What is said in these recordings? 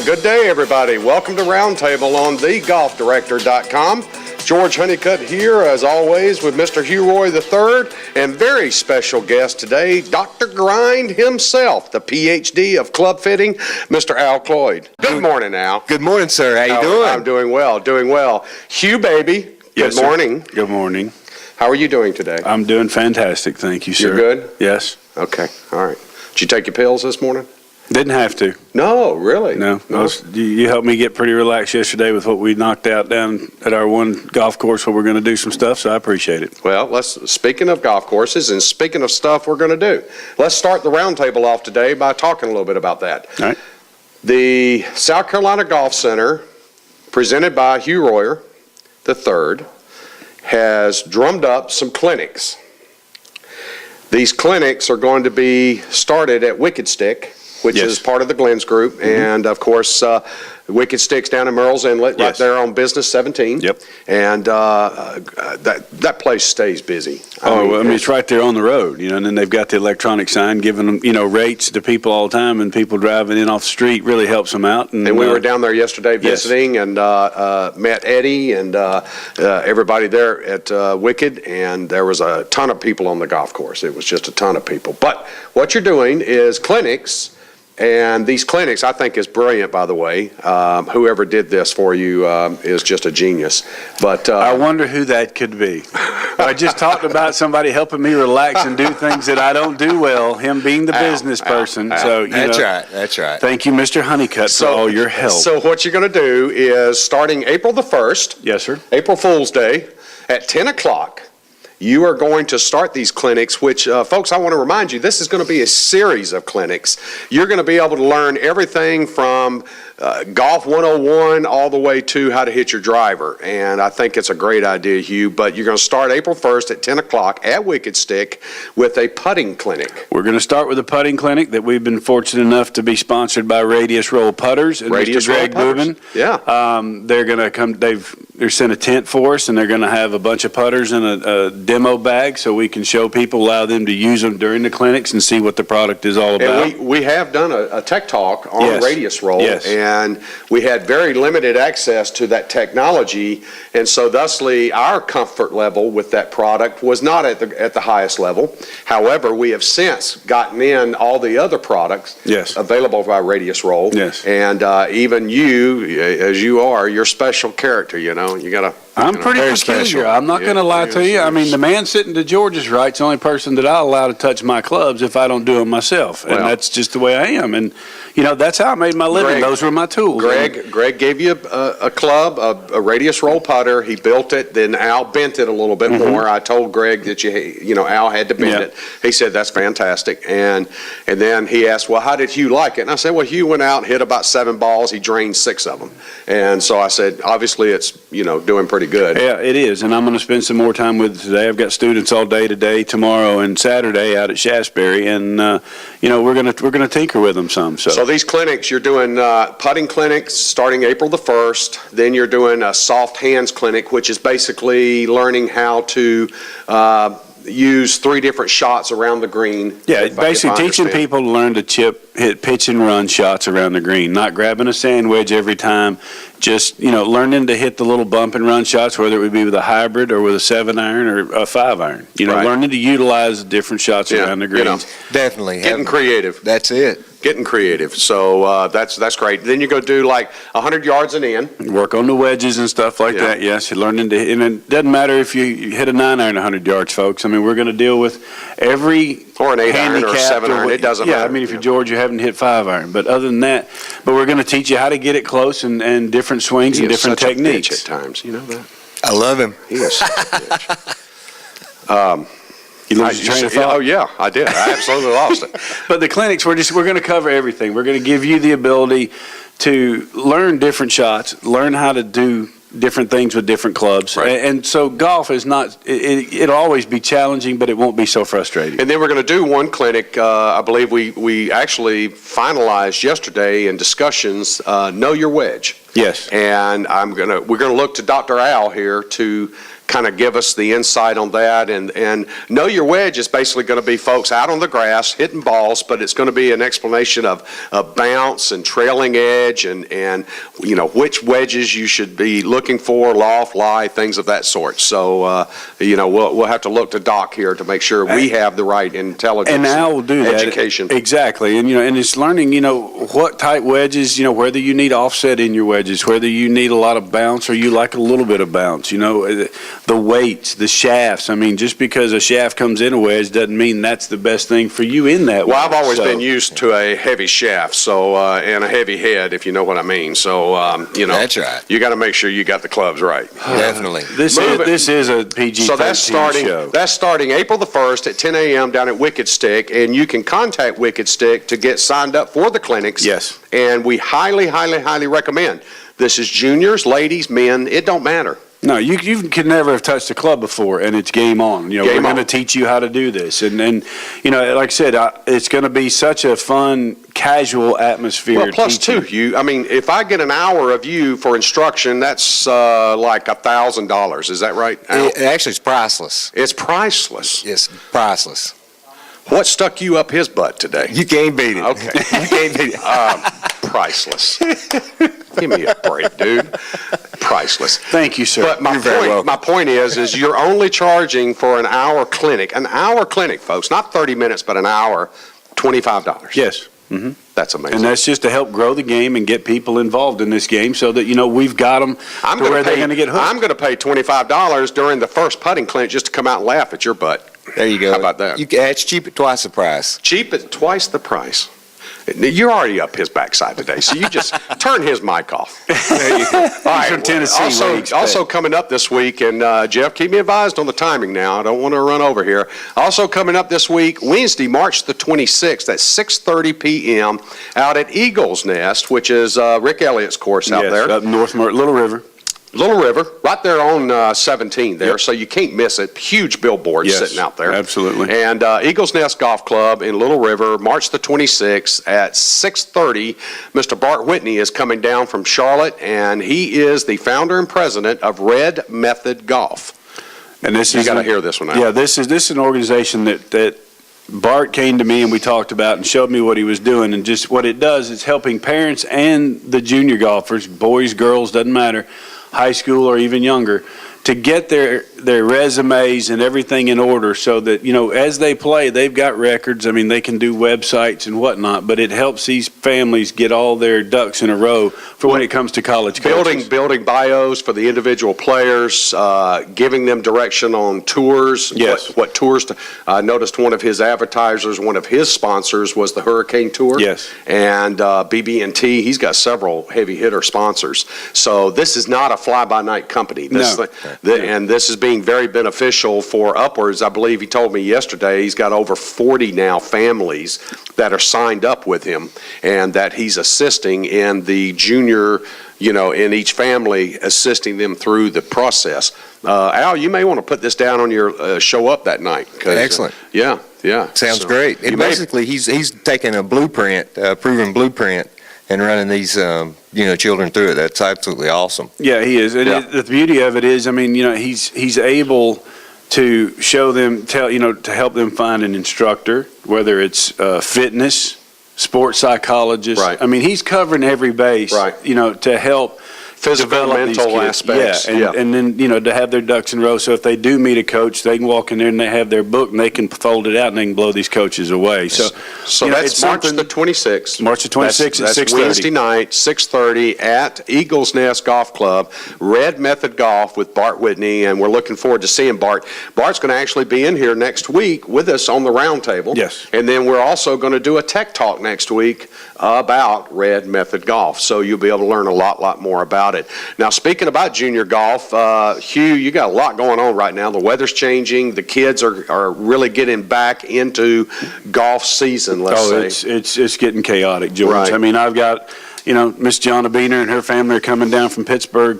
Good day, everybody. Welcome to Roundtable on thegolfdirector.com. George Honeycutt here, as always, with Mr. Hugh Roy III, and very special guest today, Dr. Grind himself, the PhD of club fitting, Mr. Al Cloyd. Good morning, Al. Good morning, sir. How you doing? I'm doing well, doing well. Hugh, baby, Yes, good morning. Sir. Good morning. How are you doing today? I'm doing fantastic, thank you, sir. You're good? Yes. Okay, all right. Did you take your pills this morning? Didn't have to. No, really? No. You helped me get pretty relaxed yesterday with what we knocked out down at our one golf course where we're going to do some stuff, so I appreciate it. Well, speaking of golf courses and speaking of stuff we're going to do, let's start the roundtable off today by talking a little bit about that. All right. The South Carolina Golf Center, presented by Hugh Royer III, has drummed up some clinics. These clinics are going to be started at Wicked Stick, which Yes. is part of the Glenn's group, and of course, Wicked Stick's down in Merle's Inlet, right Yes. there on Business 17. Yep. And that place stays busy. It's right there on the road, and then they've got the electronic sign giving them, rates to people all the time, and people driving in off the street really helps them out. And we were down there yesterday visiting and met Eddie and everybody there at Wicked, and there was a ton of people on the golf course. It was just a ton of people. But what you're doing is clinics. And these clinics, I think, is brilliant, by the way. Whoever did this for you is just a genius. But I wonder who that could be. I just talked about somebody helping me relax and do things that I don't do well, him being the business person. So That's right. Thank you, Mr. Honeycutt, for all your help. So what you're going to do is, starting April the 1st, Yes, sir. April Fool's Day, at 10 o'clock, you are going to start these clinics, which, folks, I want to remind you, this is going to be a series of clinics. You're going to be able to learn everything from Golf 101 all the way to how to hit your driver. And I think it's a great idea, Hugh. But you're going to start April 1st at 10 o'clock at Wicked Stick with a putting clinic. We're going to start with a putting clinic that we've been fortunate enough to be sponsored by Radius Roll Putters and Radius Mr. Greg Roll Putters. Boobin. Yeah. They're going to come. They're sent a tent for us, and they're going to have a bunch of putters in a demo bag so we can show people, allow them to use them during the clinics and see what the product is all about. And we have done a tech talk on Yes. Radius Roll, Yes. and we had very limited access to that technology, and so thusly our comfort level with that product was not at the highest level. However, we have since gotten in all the other products Yes. available by Radius Roll. Yes. And even you, as you are, you're a special character, you got to. I'm pretty very peculiar. special. I'm not going to lie to you. I mean, the man sitting to George's right's the only person that I allow to touch my clubs if I don't do them myself, and Well. that's just the way I am. And that's how I made my living. Greg- Those were my tools. Greg gave you a club, a Radius Roll putter. He built it. Then Al bent it a little bit more. I told Greg that Al had to bend Yeah. it. He said that's fantastic. And then he asked, well, how did Hugh like it? And I said, well, Hugh went out and hit about 7 balls. He drained 6 of them. And so I said, obviously it's doing pretty good. Yeah, it is, and I'm going to spend some more time with it today. I've got students all day today, tomorrow, and Saturday out at Shasberry, and we're going to tinker with them some. So these clinics, you're doing putting clinics starting April the 1st. Then you're doing a soft hands clinic, which is basically learning how to use 3 different shots around the green. Yeah, if I basically teaching understand. people to learn to hit pitch and run shots around the green, not grabbing a sand wedge every time, just, learning to hit the little bump and run shots, whether it would be with a hybrid or with a 7-iron or a 5-iron. Right. Learning to utilize different shots around the greens. Definitely. Getting creative. That's it. Getting creative. So that's great. Then you go do like 100 yards and in. Work on the wedges and stuff like Yeah. that. Yes, you're learning to, and it doesn't matter if you hit a 9-iron 100 yards, folks. I mean, we're going to deal with every Or an 8-iron or a handicapped 7-iron. It doesn't Yeah, matter. I mean, if you're George, you haven't hit 5-iron. But other than that, we're going to teach you how to get it close and different swings He and is different such a bitch techniques. at times. You know that? I love him. He is such a bitch. You lose your train of thought. Oh, yeah, I did. I absolutely lost it. But the clinics, we're going to cover everything. We're going to give you the ability to learn different shots, learn how to do different things with different clubs. Right. And so golf is not, it'll always be challenging, but it won't be so frustrating. And then we're going to do one clinic. I believe we actually finalized yesterday in discussions, Know Your Wedge. Yes. And we're going to look to Dr. Al here to kind of give us the insight on that. And Know Your Wedge is basically going to be folks out on the grass hitting balls, but it's going to be an explanation of bounce and trailing edge and which wedges you should be looking for, loft, lie, things of that sort. So, we'll have to look to Doc here to make sure we have the right intelligence And Al will do that. education. Exactly. And it's learning, what type wedges, whether you need offset in your wedges, whether you need a lot of bounce or you like a little bit of bounce, the weights, the shafts. I mean, just because a shaft comes in a wedge doesn't mean that's the best thing for you in that Well, wedge. I've always So- been used to a heavy shaft, so, and a heavy head, if you know what I mean. So, That's right. you got to make sure you got the clubs right. Definitely. This is a PG-13 So that's show. starting April the 1st at 10 a.m. down at Wicked Stick, and you can contact Wicked Stick to get signed up for the clinics. Yes. And we highly, highly, highly recommend. This is juniors, ladies, men, it don't matter. No, you could never have touched a club before, and it's game on. We're Game going to on. teach you how to do this, and like I said, it's going to be such a fun, casual atmosphere. Well, plus teaching. two, if I get an hour of you for instruction, that's like $1,000. Is that right, Al? Actually, it's priceless. It's priceless. It's priceless. What stuck you up his butt today? You can't beat it. Okay. You can't beat it. Priceless. Give me a break, dude. Priceless. Thank you, sir. But You're very welcome. my point is you're only charging for an hour clinic. An hour clinic, folks, not 30 minutes, but an hour, $25. Yes. That's amazing. And that's just to help grow the game and get people involved in this game so that, we've got them I'm to gonna where they're pay- going to get hooked. I'm going to pay $25 during the first putting clinic just to come out and laugh at your butt. There you go. How about that? It's cheap at twice the price. Cheap at twice the price. You're already up his backside today, so you just turn his mic off. There you go. All right, from Tennessee, what do you also expect? coming up this week, and Jeff, keep me advised on the timing now. I don't want to run over here. Also coming up this week, Wednesday, March the 26th at 6:30 p.m. out at Eagles Nest, which is Rick Elliott's course out Yes, there. up north, Little River. Little River, right there on 17 there, Yep. so you can't miss it. Huge billboard Yes, sitting out there. absolutely. And Eagles Nest Golf Club in Little River, March the 26th at 6:30. Mr. Bart Whitney is coming down from Charlotte, and he is the founder and president of Red Method Golf. And this You is got to hear this one out. Yeah, this is an organization that Bart came to me and we talked about and showed me what he was doing, and just what it does is helping parents and the junior golfers, boys, girls, doesn't matter, high school or even younger, to get their resumes and everything in order so that, as they play, they've got records. I mean, they can do websites and whatnot, but it helps these families get all their ducks in a row for when it comes to college coaches. Building bios for the individual players, giving them direction on tours. Yes. What tours I noticed one of his advertisers, one of his sponsors was the Hurricane Tour. Yes. And BB&T, he's got several heavy hitter sponsors. So this is not a fly-by-night company. No. And this is being very beneficial for upwards. I believe he told me yesterday he's got over 40 now families that are signed up with him, and that he's assisting in the junior, in each family, assisting them through the process. Al, you may want to put this down on your show up that night. 'Cause, Excellent. Yeah. Sounds So, great. you And may- basically, he's taking a blueprint, a proven blueprint, and running these, children through it. That's absolutely awesome. Yeah, he is. And Yeah. the beauty of it is, he's able to show them, to help them find an instructor, whether it's fitness, sports psychologist. Right. I mean, he's covering every base, Right. to help Physical, develop these mental kids. aspects. Yeah, and then, to have their ducks in a row. So if they do meet a coach, they can walk in there and they have their book and they can fold it out and they can blow these coaches away. So that's it's March something- the 26th. March the 26th at That's 6:30. Wednesday night, 6:30 at Eagles Nest Golf Club, Red Method Golf with Bart Whitney, and we're looking forward to seeing Bart. Bart's going to actually be in here next week with us on the roundtable. Yes. And then we're also going to do a tech talk next week about Red Method Golf, so you'll be able to learn a lot more about it. Now, speaking about junior golf, Hugh, you got a lot going on right now. The weather's changing. The kids are really getting back into golf season, let's say. It's getting chaotic, George. Right. I mean, I've got, Miss Jonna Beener and her family are coming down from Pittsburgh,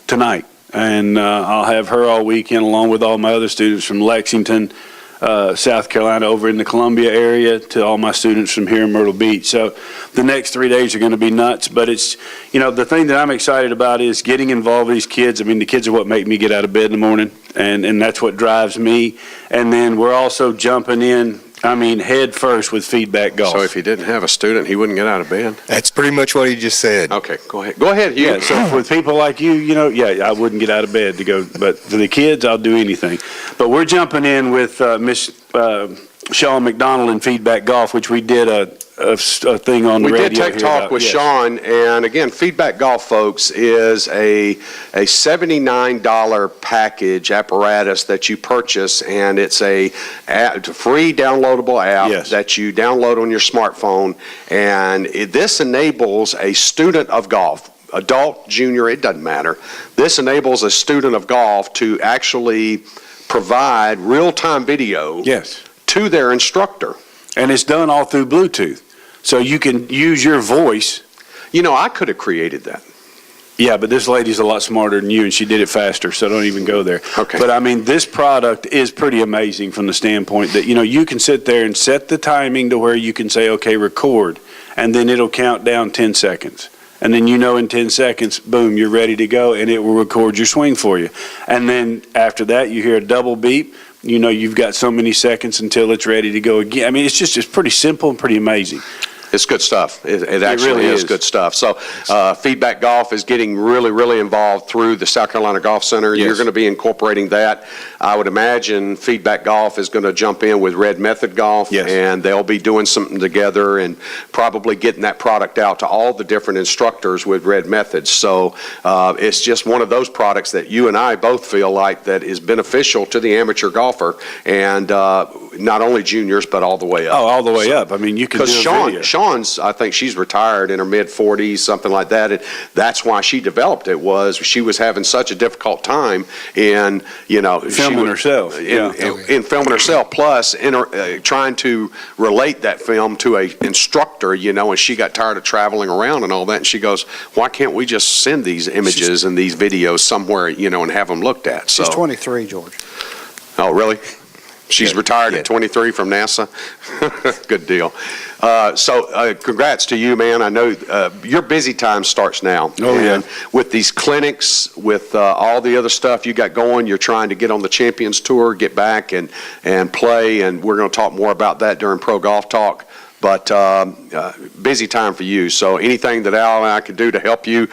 tonight. And I'll have her all weekend along with all my other students from Lexington, South Carolina, over in the Columbia area, to all my students from here in Myrtle Beach. So the next 3 days are going to be nuts, but it's, the thing that I'm excited about is getting involved with these kids. I mean, the kids are what make me get out of bed in the morning, and that's what drives me. And then we're also jumping in, head first with feedback golf. So if he didn't have a student, he wouldn't get out of bed? That's pretty much what he just said. Okay, go ahead. Go ahead, Hugh. Yeah, so with people like you, I wouldn't get out of bed to go, but for the kids, I'll do anything. But we're jumping in with Miss Sean McDonald in Feedback Golf, which we did a thing on the We radio did Tech here Talk about- with yes. Sean, and again, Feedback Golf, folks, is a $79 package apparatus that you purchase, and it's a free downloadable app Yes. that you download on your smartphone, and this enables a student of golf, adult, junior, it doesn't matter. This enables a student of golf to actually provide real-time video Yes, to their instructor. and it's done all through Bluetooth, so you can use your voice. I could have created that. Yeah, but this lady's a lot smarter than you, and she did it faster, so don't even go there. Okay. But this product is pretty amazing from the standpoint that, you can sit there and set the timing to where you can say, okay, record, and then it'll count down 10 seconds. And then in 10 seconds, boom, you're ready to go, and it will record your swing for you. And then after that, you hear a double beep. You've got so many seconds until it's ready to go again. It's pretty simple and pretty amazing. It's good stuff. It actually really is is. good stuff. So Feedback Golf is getting really, really involved through the South Carolina Golf Center. Yes. You're going to be incorporating that. I would imagine Feedback Golf is going to jump in with Red Method Golf. Yes. And they'll be doing something together and probably getting that product out to all the different instructors with Red Methods. So it's just one of those products that you and I both feel like that is beneficial to the amateur golfer, and not only juniors, but all the way up. Oh, all the way up. You can do Because a video. Sean's, I think she's retired in her mid-40s, something like that, and that's why she developed it, was she was having such a difficult time in, Filming herself, yeah. in filming herself, plus trying to relate that film to a instructor, and she got tired of traveling around and all that, and she goes, why can't we just send these images and these videos somewhere, and have them looked at? So, She's 23, George. oh, really? She's Yeah. retired Yeah. at 23 from NASA? Good deal. So congrats to you, man. I know your busy time starts now. Oh, yeah. And with these clinics, with all the other stuff you got going, you're trying to get on the Champions Tour, get back and play, and we're going to talk more about that during Pro Golf Talk. But busy time for you. So anything that Al and I can do to help you,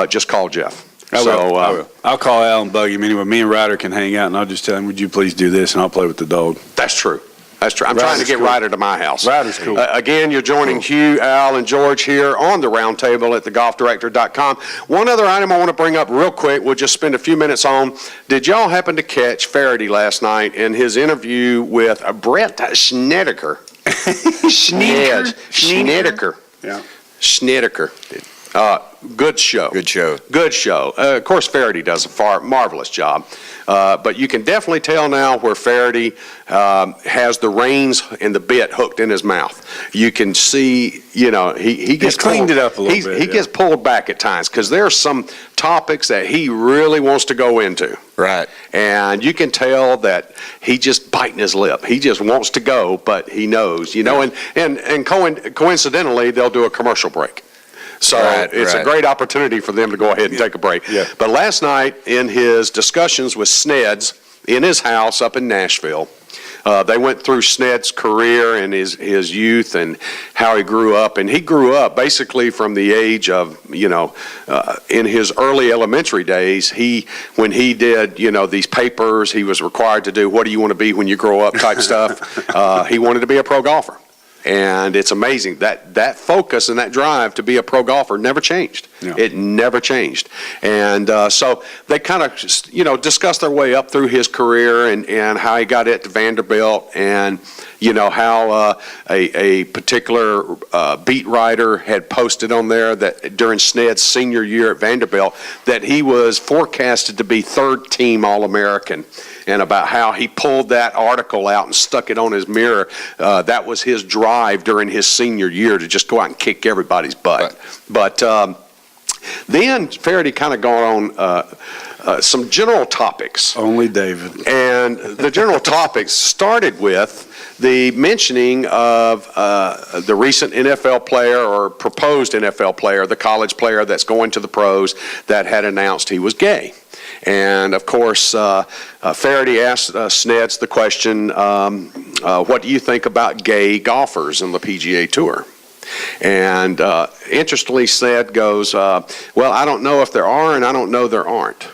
just call Jeff. I will. I'll call Al and bug him anyway. Me and Ryder can hang out, and I'll just tell him, would you please do this, and I'll play with the dog. That's true. That's true. I'm trying to Ryder's get cool. Ryder to my house. Ryder's cool. Again, you're joining Hugh, Al, and George here on the roundtable at thegolfdirector.com. One other item I want to bring up real quick, we'll just spend a few minutes on. Did y'all happen to catch Faraday last night in his interview with Brett Snedeker? Snedeker. Yeah. Snedeker. Good show. Good show. Good show. Of course, Faraday does a marvelous job. But you can definitely tell now where Faraday has the reins and the bit hooked in his mouth. You can see, he gets cleaned pulled- it up a little bit, He yeah. gets pulled back at times because there are some topics that he really wants to go into. Right. And you can tell that he just biting his lip. He just wants to go, but he knows, and coincidentally, they'll do a commercial break. So Right, it's a right. great opportunity for them to go ahead and take a break. Yeah. But last night, in his discussions with Sneds in his house up in Nashville, they went through Sned's career and his youth and how he grew up. And he grew up basically from the age of, in his early elementary days, when he did, these papers, he was required to do, what do you want to be when you grow up type stuff. He wanted to be a pro golfer. And it's amazing that focus and that drive to be a pro golfer never changed. Yeah. It never changed. And so they kind of, discussed their way up through his career and how he got it to Vanderbilt and, how a particular beat writer had posted on there that during Sned's senior year at Vanderbilt that he was forecasted to be third team All-American. And about how he pulled that article out and stuck it on his mirror. That was his drive during his senior year to just go out and kick everybody's butt. Right. But then Faraday kind of gone on some general topics. Only David. And the general topics started with the mentioning of the recent NFL player or proposed NFL player, the college player that's going to the pros that had announced he was gay. And of course, Faraday asked Sneds the question, what do you think about gay golfers in the PGA Tour? And interestingly, Sned goes, well, I don't know if there are, and I don't know there aren't.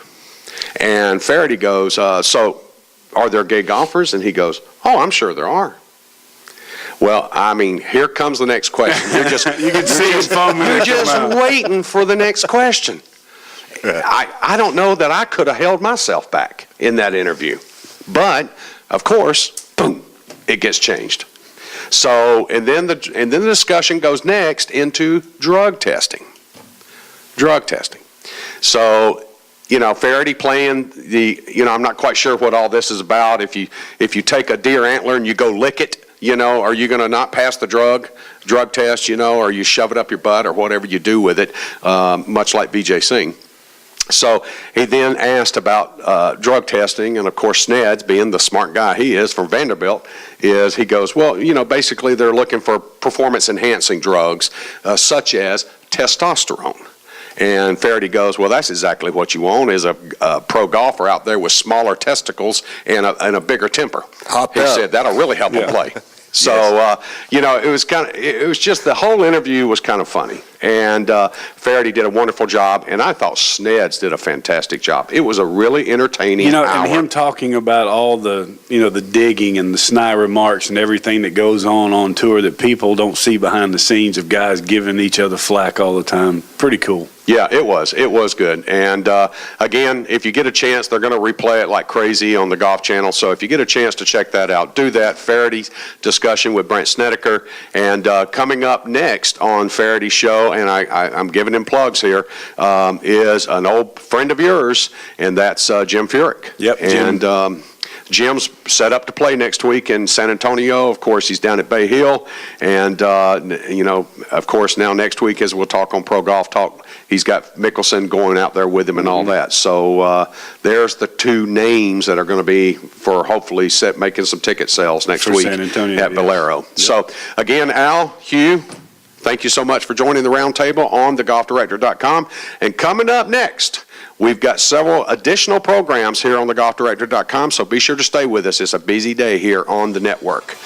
And Faraday goes, so are there gay golfers? And he goes, oh, I'm sure there are. Well, I mean, here comes the next question. You're just, You can see his phone when you're it come just out. waiting for the next question. I don't know that I could have held myself back in that interview. But, of course, boom, it gets changed. So, and then the discussion goes next into drug testing. Drug testing. So, Faraday playing I'm not quite sure what all this is about. If you take a deer antler and you go lick it, are you going to not pass the drug test, or you shove it up your butt or whatever you do with it, much like Vijay Singh. So he then asked about drug testing, and of course Sneds, being the smart guy he is from Vanderbilt, he goes, well, basically they're looking for performance-enhancing drugs such as testosterone. And Faraday goes, well, that's exactly what you want is a pro golfer out there with smaller testicles and a bigger temper. Hopped He up. said that'll really help him Yeah. play. So, it was just the whole interview was kind of funny. And Faraday did a wonderful job, and I thought Sneds did a fantastic job. It was a really entertaining hour. And him talking about all the, the digging and the snide remarks and everything that goes on tour that people don't see behind the scenes of guys giving each other flack all the time. Pretty cool. Yeah, it was. It was good. And again, if you get a chance, they're going to replay it like crazy on the Golf Channel. So if you get a chance to check that out, do that. Faraday's discussion with Brent Snedeker. And coming up next on Faraday's show, and I'm giving him plugs here, is an old friend of yours, and that's Jim Furyk. Yep, Jim. And Jim's set up to play next week in San Antonio. Of course, he's down at Bay Hill. And, of course, now next week, as we'll talk on Pro Golf Talk, he's got Mickelson going out there with him and all that. So there's the two names that are going to be for hopefully making some ticket sales next For week San Antonio, at yeah. Valero. Yep. So, again, Al, Hugh, thank you so much for joining the roundtable on thegolfdirector.com. And coming up next, we've got several additional programs here on thegolfdirector.com, so be sure to stay with us. It's a busy day here on the network.